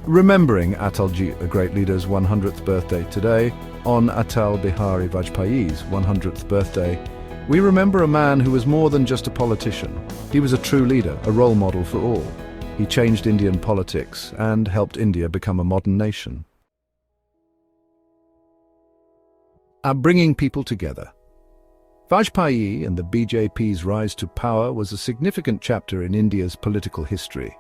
Remembering Atalji, a great leader's 100th birthday today, on Atal Bihari Vajpayee's 100th birthday, we remember a man who was more than just a politician. He was a true leader, a role model for all. He changed Indian politics and helped India become a modern nation. Bringing people together. Vajpayee and the BJP's rise to power was a significant chapter in India's political history.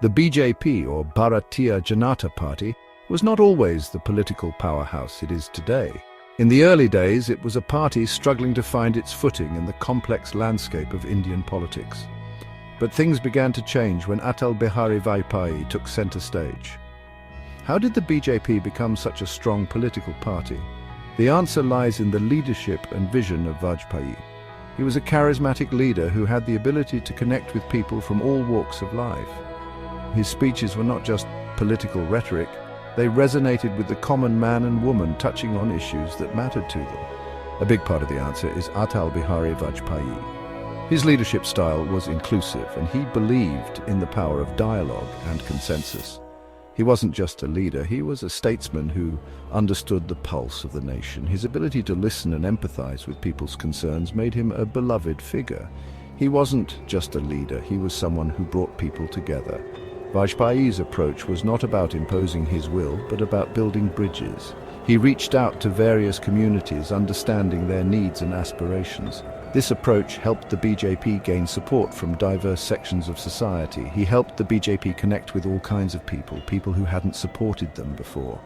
The BJP, or Bharatiya Janata Party, was not always the political powerhouse it is today. In the early days, it was a party struggling to find its footing in the complex landscape of Indian politics. But things began to change when Atal Bihari Vajpayee took center stage. How did the BJP become such a strong political party? The answer lies in the leadership and vision of Vajpayee. He was a charismatic leader who had the ability to connect with people from all walks of life. His speeches were not just political rhetoric, they resonated with the common man and woman, touching on issues that mattered to them. A big part of the answer is Atal Bihari Vajpayee. His leadership style was inclusive, and he believed in the power of dialogue and consensus. He wasn't just a leader, he was a statesman who understood the pulse of the nation. His ability to listen and empathize with people's concerns made him a beloved figure. He wasn't just a leader, he was someone who brought people together. Vajpayee's approach was not about imposing his will, but about building bridges. He reached out to various communities, understanding their needs and aspirations. This approach helped the BJP gain support from diverse sections of society. He helped the BJP connect with all kinds of people who hadn't supported them before.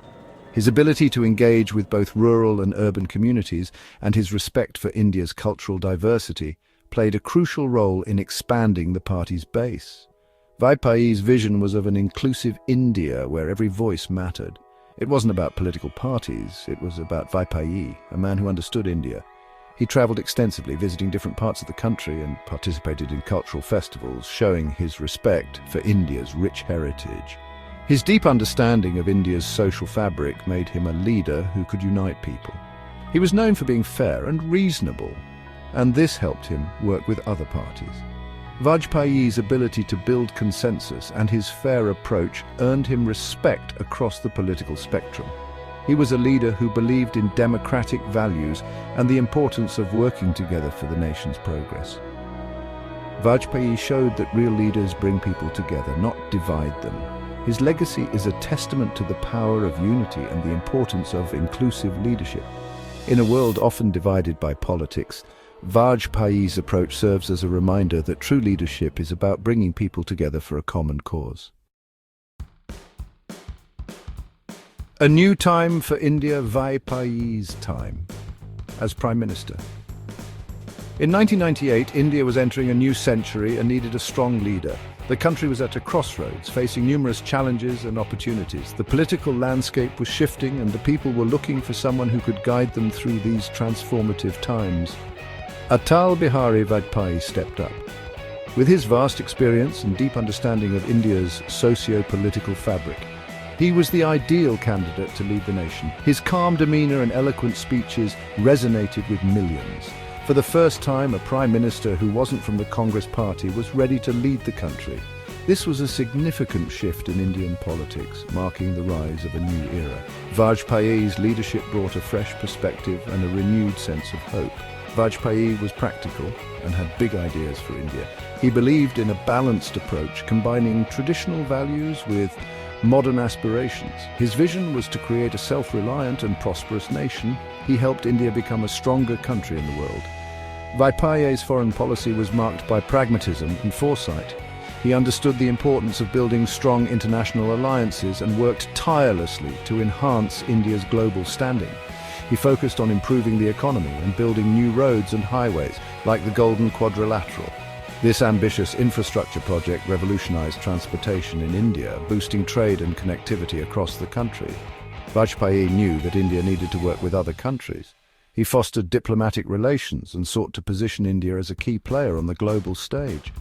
His ability to engage with both rural and urban communities, and his respect for India's cultural diversity, played a crucial role in expanding the party's base. Vajpayee's vision was of an inclusive India where every voice mattered. It wasn't about political parties, it was about Vajpayee, a man who understood India. He traveled extensively, visiting different parts of the country and participated in cultural festivals, showing his respect for India's rich heritage. His deep understanding of India's social fabric made him a leader who could unite people. He was known for being fair and reasonable, and this helped him work with other parties. Vajpayee's ability to build consensus and his fair approach earned him respect across the political spectrum. He was a leader who believed in democratic values and the importance of working together for the nation's progress. Vajpayee showed that real leaders bring people together, not divide them. His legacy is a testament to the power of unity and the importance of inclusive leadership. In a world often divided by politics, Vajpayee's approach serves as a reminder that true leadership is about bringing people together for a common cause. A new time for India, Vajpayee's time as Prime Minister. In 1998, India was entering a new century and needed a strong leader. The country was at a crossroads, facing numerous challenges and opportunities. The political landscape was shifting, and the people were looking for someone who could guide them through these transformative times. Atal Bihari Vajpayee stepped up. With his vast experience and deep understanding of India's socio-political fabric, he was the ideal candidate to lead the nation. His calm demeanor and eloquent speeches resonated with millions. For the first time, a prime minister who wasn't from the Congress party was ready to lead the country. This was a significant shift in Indian politics, marking the rise of a new era. Vajpayee's leadership brought a fresh perspective and a renewed sense of hope. Vajpayee was practical and had big ideas for India. He believed in a balanced approach, combining traditional values with modern aspirations. His vision was to create a self-reliant and prosperous nation. He helped India become a stronger country in the world. Vajpayee's foreign policy was marked by pragmatism and foresight. He understood the importance of building strong international alliances and worked tirelessly to enhance India's global standing. He focused on improving the economy and building new roads and highways, like the Golden Quadrilateral. This ambitious infrastructure project revolutionized transportation in India, boosting trade and connectivity across the country. Vajpayee knew that India needed to work with other countries. He fostered diplomatic relations and sought to position India as a key player on the global stage.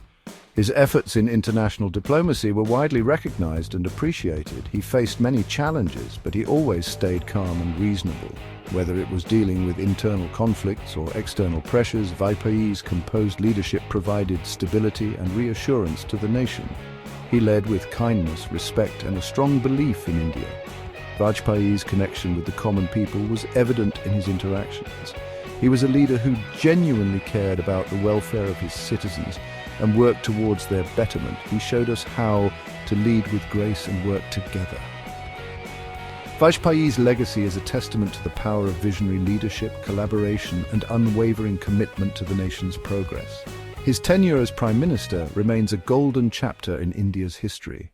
His efforts in international diplomacy were widely recognized and appreciated. He faced many challenges, but he always stayed calm and reasonable. Whether it was dealing with internal conflicts or external pressures, Vajpayee's composed leadership provided stability and reassurance to the nation. He led with kindness, respect, and a strong belief in India. Vajpayee's connection with the common people was evident in his interactions. He was a leader who genuinely cared about the welfare of his citizens and worked towards their betterment. He showed us how to lead with grace and work together. Vajpayee's legacy is a testament to the power of visionary leadership, collaboration, and unwavering commitment to the nation's progress. His tenure as Prime Minister remains a golden chapter in India's history.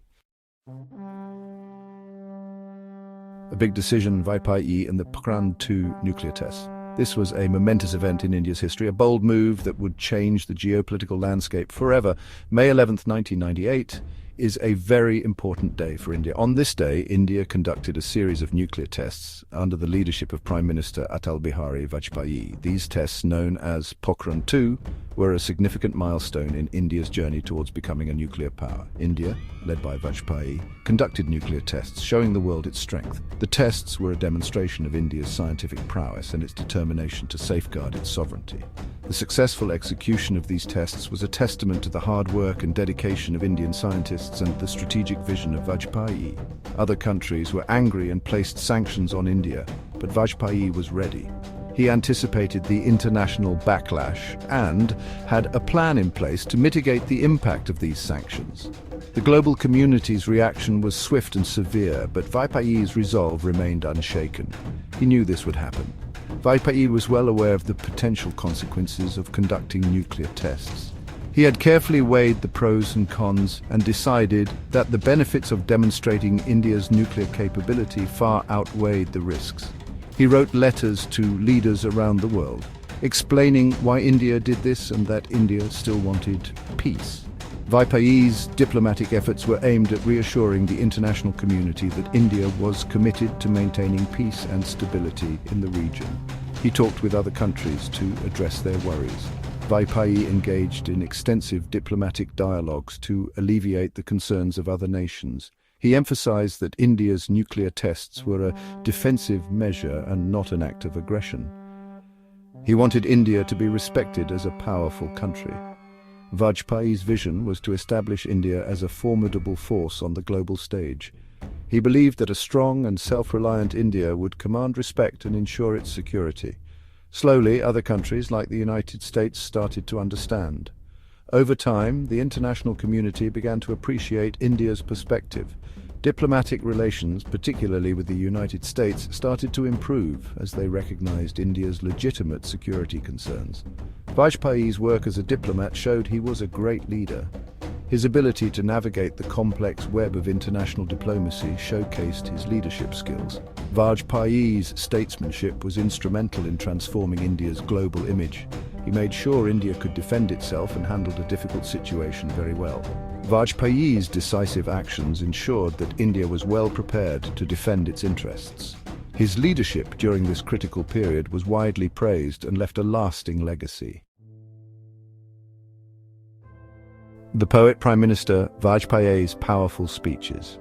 A big decision, Vajpayee and the Pokhran II nuclear tests. This was a momentous event in India's history, a bold move that would change the geopolitical landscape forever. May 11th, 1998 is a very important day for India. On this day, India conducted a series of nuclear tests under the leadership of Prime Minister Atal Bihari Vajpayee. These tests, known as Pokhran II, were a significant milestone in India's journey towards becoming a nuclear power. India, led by Vajpayee, conducted nuclear tests, showing the world its strength. The tests were a demonstration of India's scientific prowess and its determination to safeguard its sovereignty. The successful execution of these tests was a testament to the hard work and dedication of Indian scientists and the strategic vision of Vajpayee. Other countries were angry and placed sanctions on India, but Vajpayee was ready. He anticipated the international backlash and had a plan in place to mitigate the impact of these sanctions. The global community's reaction was swift and severe, but Vajpayee's resolve remained unshaken. He knew this would happen. Vajpayee was well aware of the potential consequences of conducting nuclear tests. He had carefully weighed the pros and cons and decided that the benefits of demonstrating India's nuclear capability far outweighed the risks. He wrote letters to leaders around the world, explaining why India did this and that India still wanted peace. Vajpayee's diplomatic efforts were aimed at reassuring the international community that India was committed to maintaining peace and stability in the region. He talked with other countries to address their worries. Vajpayee engaged in extensive diplomatic dialogues to alleviate the concerns of other nations. He emphasized that India's nuclear tests were a defensive measure and not an act of aggression. He wanted India to be respected as a powerful country. Vajpayee's vision was to establish India as a formidable force on the global stage. He believed that a strong and self-reliant India would command respect and ensure its security. Slowly, other countries like the United States started to understand. Over time, the international community began to appreciate India's perspective. Diplomatic relations, particularly with the United States, started to improve as they recognized India's legitimate security concerns. Vajpayee's work as a diplomat showed he was a great leader. His ability to navigate the complex web of international diplomacy showcased his leadership skills. Vajpayee's statesmanship was instrumental in transforming India's global image. He made sure India could defend itself and handled a difficult situation very well. Vajpayee's decisive actions ensured that India was well prepared to defend its interests. His leadership during this critical period was widely praised and left a lasting legacy. The poet Prime Minister Vajpayee's powerful speeches.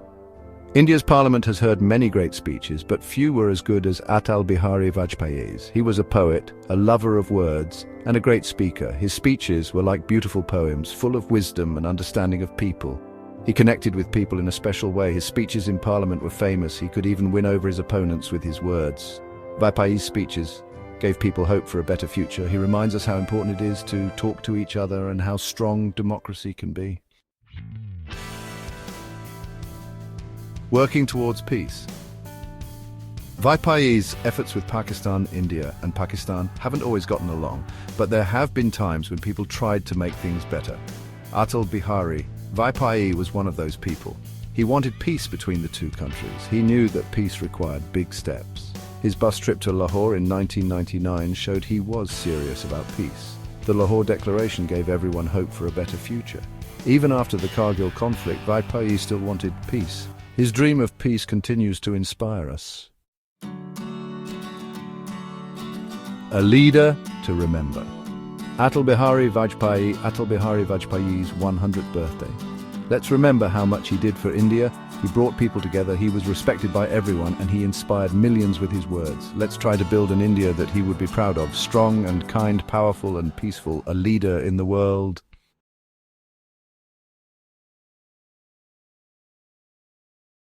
India's parliament has heard many great speeches, but few were as good as Atal Bihari Vajpayee's. He was a poet, a lover of words, and a great speaker. His speeches were like beautiful poems, full of wisdom and understanding of people. He connected with people in a special way. His speeches in parliament were famous. He could even win over his opponents with his words. Vajpayee's speeches gave people hope for a better future. He reminds us how important it is to talk to each other and how strong democracy can be. Working towards peace. Vajpayee's efforts with Pakistan, India, and Pakistan haven't always gotten along, but there have been times when people tried to make things better. Atal Bihari Vajpayee was one of those people. He wanted peace between the two countries. He knew that peace required big steps. His bus trip to Lahore in 1999 showed he was serious about peace. The Lahore Declaration gave everyone hope for a better future. Even after the Kargil conflict, Vajpayee still wanted peace. His dream of peace continues to inspire us. A leader to remember. Atal Bihari Vajpayee's 100th birthday. Let's remember how much he did for India. He brought people together, he was respected by everyone, and he inspired millions with his words. Let's try to build an India that he would be proud of, strong and kind, powerful and peaceful, a leader in the world.